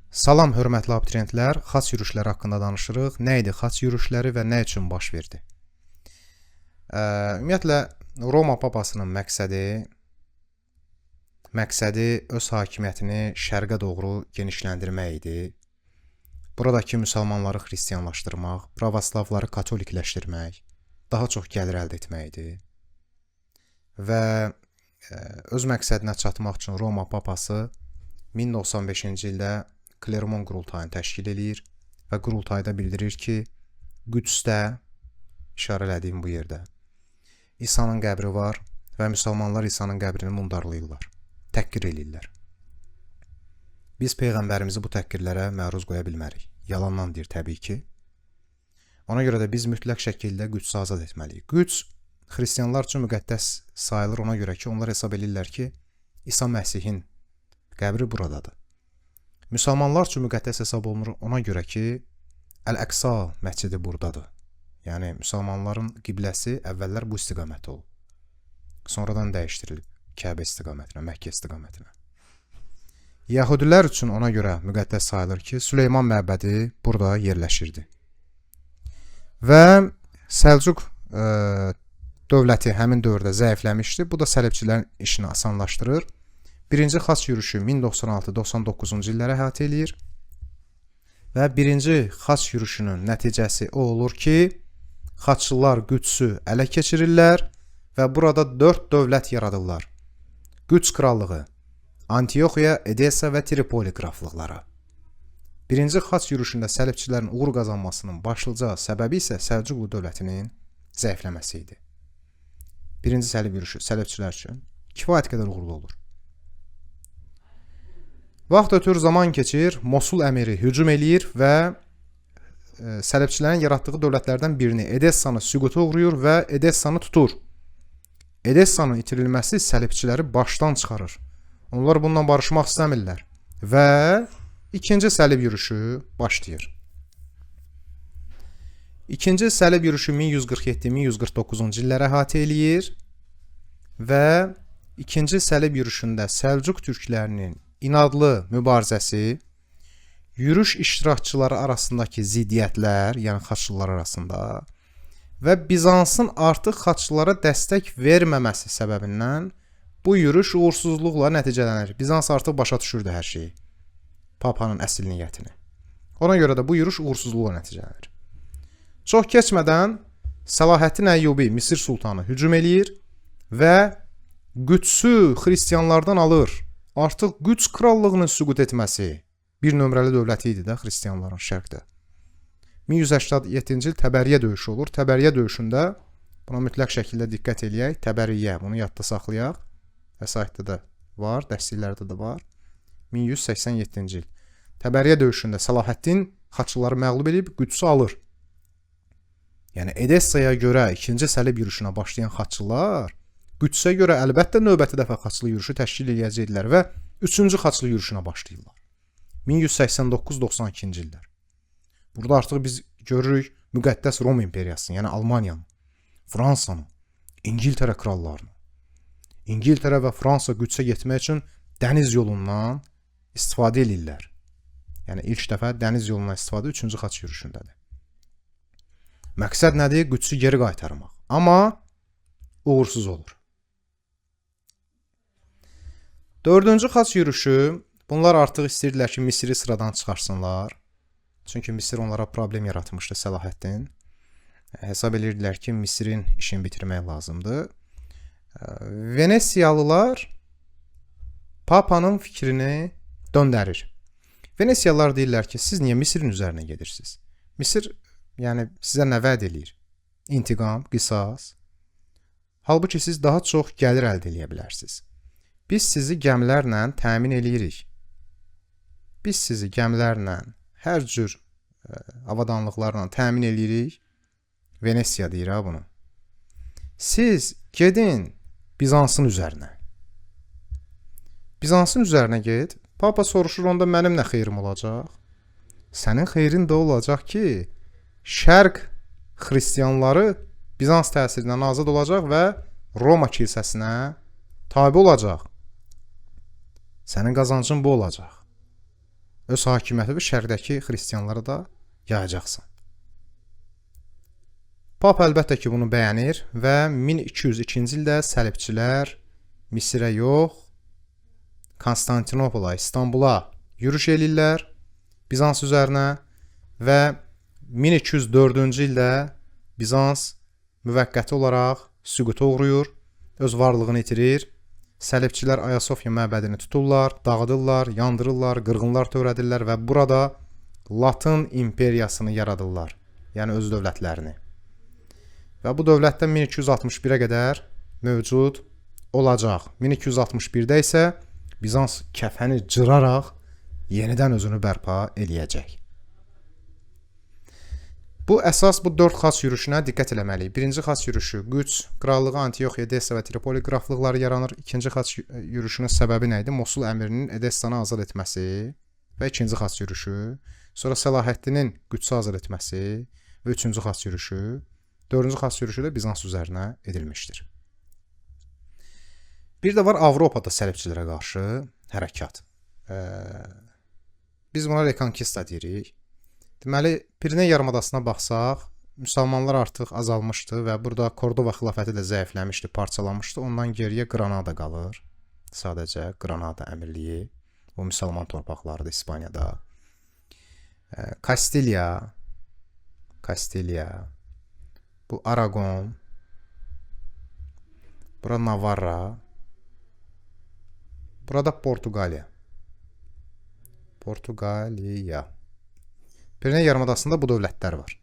Salam, hörmətli abituriyentlər, xaç yürüşləri haqqında danışırıq. Nə idi xaç yürüşləri və nə üçün baş verdi? Ümumiyyətlə, Roma papasının məqsədi öz hakimiyyətini şərqə doğru genişləndirmək idi. Buradakı müsəlmanları xristiyanlaşdırmaq, pravoslavları katolikləşdirmək, daha çox gəlir əldə etmək idi. Və öz məqsədinə çatmaq üçün Roma papası 1095-ci ildə Klermon qurultayını təşkil edir və qurultayda bildirir ki, Qüdsdə, işarə elədiyim bu yerdə, İsa'nın qəbri var və müsəlmanlar İsa'nın qəbrini mundarlayırlar, təhqir eləyirlər. Biz Peyğəmbərimizi bu təhqirlərə məruz qoya bilmərik. Yalandan deyir təbii ki. Ona görə də biz mütləq şəkildə Qüdsə azad etməliyik. Qüds xristiyanlar üçün müqəddəs sayılır ona görə ki, onlar hesab edirlər ki, İsa Məsihin qəbri buradadır. Müsəlmanlar üçün müqəddəs hesab olunur ona görə ki, Əl-Əqsa məscidi buradadır. Yəni, müsəlmanların qibləsi əvvəllər bu istiqamətdə olub. Sonradan dəyişdirilib Kəbə istiqamətinə, Məkkə istiqamətinə. Yəhudilər üçün ona görə müqəddəs sayılır ki, Süleyman məbədi burada yerləşirdi. Və Səlcuq dövləti həmin dövrdə zəifləmişdi. Bu da sələbçilərin işini asanlaşdırır. Birinci xaç yürüşü 1096-99-cu illərə əhatə eləyir. Və birinci xaç yürüşünün nəticəsi o olur ki, xaçlılar Qüdsü ələ keçirirlər və burada 4 dövlət yaradırlar. Qüds krallığı, Antioxiya, Edessa və Tripoli qraflıqları. Birinci xaç yürüşündə sələbçilərin uğur qazanmasının başlıca səbəbi isə Səlcuqlu dövlətinin zəifləməsi idi. Birinci sələb yürüşü sələbçilər üçün kifayət qədər uğurlu olur. Vaxt ötür, zaman keçir, Mosul əmiri hücum eləyir və sələbçilərin yaratdığı dövlətlərdən birini, Edessanı süquta uğrayır və Edessanı tutur. Edessanın itirilməsi sələbçiləri başdan çıxarır. Onlar bundan barışmaq istəmirlər və ikinci sələb yürüşü başlayır. İkinci sələb yürüşü 1147-1149-cu illərə əhatə eləyir və ikinci sələb yürüşündə Səlcuq türklərinin inadlı mübarizəsi, yürüş iştirakçıları arasındakı ziddiyyətlər, yəni xaçlılar arasında və Bizansın artıq xaçlılara dəstək verməməsi səbəbindən bu yürüş uğursuzluqla nəticələnir. Bizans artıq başa düşürdü hər şeyi, papanın əsl niyyətini. Ona görə də bu yürüş uğursuzluqla nəticələnir. Çox keçmədən Səlahəddin Əyyubi, Misir sultanı hücum eləyir və Qüdsü xristiyanlardan alır. Artıq Qüds krallığının süqut etməsi bir nömrəli dövləti idi də xristiyanların şərqdə. 1187-ci il Təbəriyyə döyüşü olur. Təbəriyyə döyüşündə buna mütləq şəkildə diqqət eləyək. Təbəriyyə, bunu yadda saxlayaq. Vəsaitdə də var, dərsliklərdə də var. 1187-ci il. Təbəriyyə döyüşündə Səlahəddin xaçlıları məğlub edib Qüdsü alır. Yəni Edessaya görə ikinci sələb yürüşünə başlayan xaçlılar Qüdsə görə əlbəttə növbəti dəfə xaçlı yürüşü təşkil edəcəklər və üçüncü xaçlı yürüşünə başlayırlar. 1189-92-ci illər. Burada artıq biz görürük müqəddəs Roma imperiyasını, yəni Almaniyanı, Fransanı, İngiltərə krallarını. İngiltərə və Fransa Qüdsə getmək üçün dəniz yolundan istifadə edirlər. Yəni ilk dəfə dəniz yolundan istifadə üçüncü xaç yürüşündədir. Məqsəd nədir? Qüdsü geri qaytarmaq. Amma uğursuz olur. Dördüncü xaç yürüşü, bunlar artıq istəyirdilər ki, Misiri sıradan çıxarsınlar. Çünki Misir onlara problem yaratmışdı Səlahəddin. Hesab edirdilər ki, Misirin işini bitirmək lazımdır. Venesiyalılar papanın fikrini döndərir. Venesiyalılar deyirlər ki, siz niyə Misirin üzərinə gedirsiniz? Misir, yəni sizə nə vəd eləyir? İntiqam, qisas. Halbuki siz daha çox gəlir əldə edə bilərsiniz. Biz sizi gəmilərlə təmin eləyirik. Biz sizi gəmilərlə, hər cür avadanlıqlarla təmin eləyirik. Venesiya deyir ha bunu. Siz gedin Bizansın üzərinə. Bizansın üzərinə get. Papa soruşur, onda mənim nə xeyrim olacaq? Sənin xeyrin də olacaq ki, şərq xristiyanları Bizans təsirindən azad olacaq və Roma kilsəsinə tabe olacaq. Sənin qazancın bu olacaq. öz hakimiyyətini şərqdəki xristianlara da yayacaqsan. Pap əlbəttə ki, bunu bəyənir və 1202-ci ildə səlibçilər Misirə yox, Konstantinopola, İstanbula yürüş eləyirlər Bizans üzərinə və 1204-cü ildə Bizans müvəqqəti olaraq süquta uğrayır, öz varlığını itirir. Səlibçilər Ayasofya məbədini tuturlar, dağıdırlar, yandırırlar, qırğınlar törədirlər və burada Latın imperiyasını yaradırlar, yəni öz dövlətlərini. Və bu dövlətdən 1261-ə qədər mövcud olacaq. 1261-də isə Bizans kəfəni cıraraq yenidən özünü bərpa eləyəcək. Bu əsas bu 4 xas yürüşünə diqqət eləməliyik. Birinci xas yürüşü Qüds krallığı, Antiox, Edessa və Tripoli qraflıqları yaranır. İkinci xas yürüşünün səbəbi nə idi? Mosul əmirinin Edessanı azad etməsi və ikinci xas yürüşü. Sonra Səlahəddinin Qüdsə azad etməsi və üçüncü xas yürüşü. Dördüncü xas yürüşü də Bizans üzərinə edilmişdir. Bir də var Avropada səlibçilərə qarşı hərəkat. Biz buna Reconquista deyirik. Deməli, Pireneya yarımadasına baxsaq, müsəlmanlar artıq azalmışdı və burada Kordova xilafəti də zəifləmişdi, parçalanmışdı. Ondan geriyə Granada qalır. Sadəcə Granada əmirliyi, o müsəlman torpaqlarıdır İspaniyada. Kastiliya, bu Aragon, bura Navarra, burada Portuqaliya. Pireneya yarımadasında bu dövlətlər var.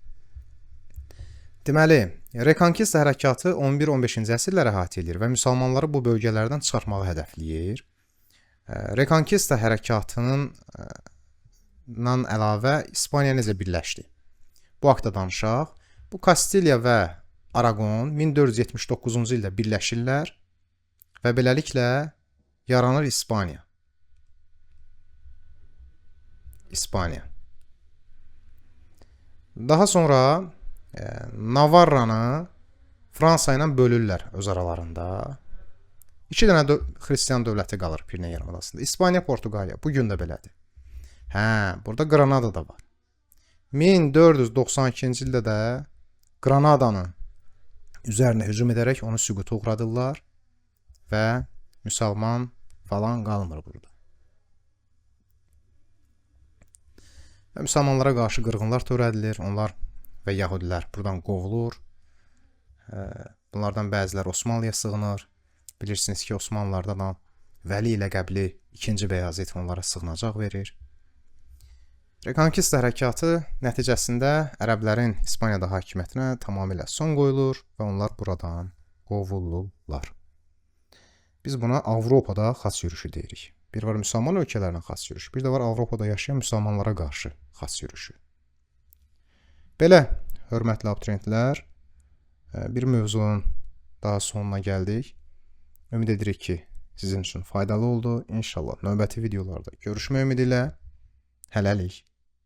Deməli, Reconquista hərəkatı 11-15-ci əsrləri əhatə edir və müsəlmanları bu bölgələrdən çıxartmağı hədəfləyir. Reconquista hərəkatından əlavə İspaniya necə birləşdi? Bu haqda danışaq. Bu Kastiliya və Aragon 1479-cu ildə birləşirlər və beləliklə yaranır İspaniya. Daha sonra Navarranı Fransa ilə bölürlər öz aralarında. 2 dənə xristian dövləti qalır Pireneya yarımadasında. İspaniya, Portuqaliya. Bugün də belədir. Burada Granada da var. 1492-ci ildə də Granadanın üzərinə hücum edərək onu süquta uğradırlar və müsəlman falan qalmır burada. Və müsəlmanlara qarşı qırğınlar törədilir. Onlar və yəhudilər buradan qovulur. Bunlardan bəziləri Osmanlıya sığınır. Bilirsiniz ki, Osmanlılardan da Vəli ilə qəbli 2-ci Bəyazit onlara sığınacaq verir. Reconquista hərəkatı nəticəsində ərəblərin İspaniyada hakimiyyətinə tamamilə son qoyulur və onlar buradan qovulurlar. Biz buna Avropada xas yürüşü deyirik. Bir var müsəlman ölkələrinə xas yürüş, bir də var Avropada yaşayan müsəlmanlara qarşı xas yürüşü. Belə, hörmətli abituriyentlər, bir mövzunun daha sonuna gəldik. Ümid edirik ki, sizin üçün faydalı oldu. İnşallah növbəti videolarda görüşmək ümidi ilə. Hələlik.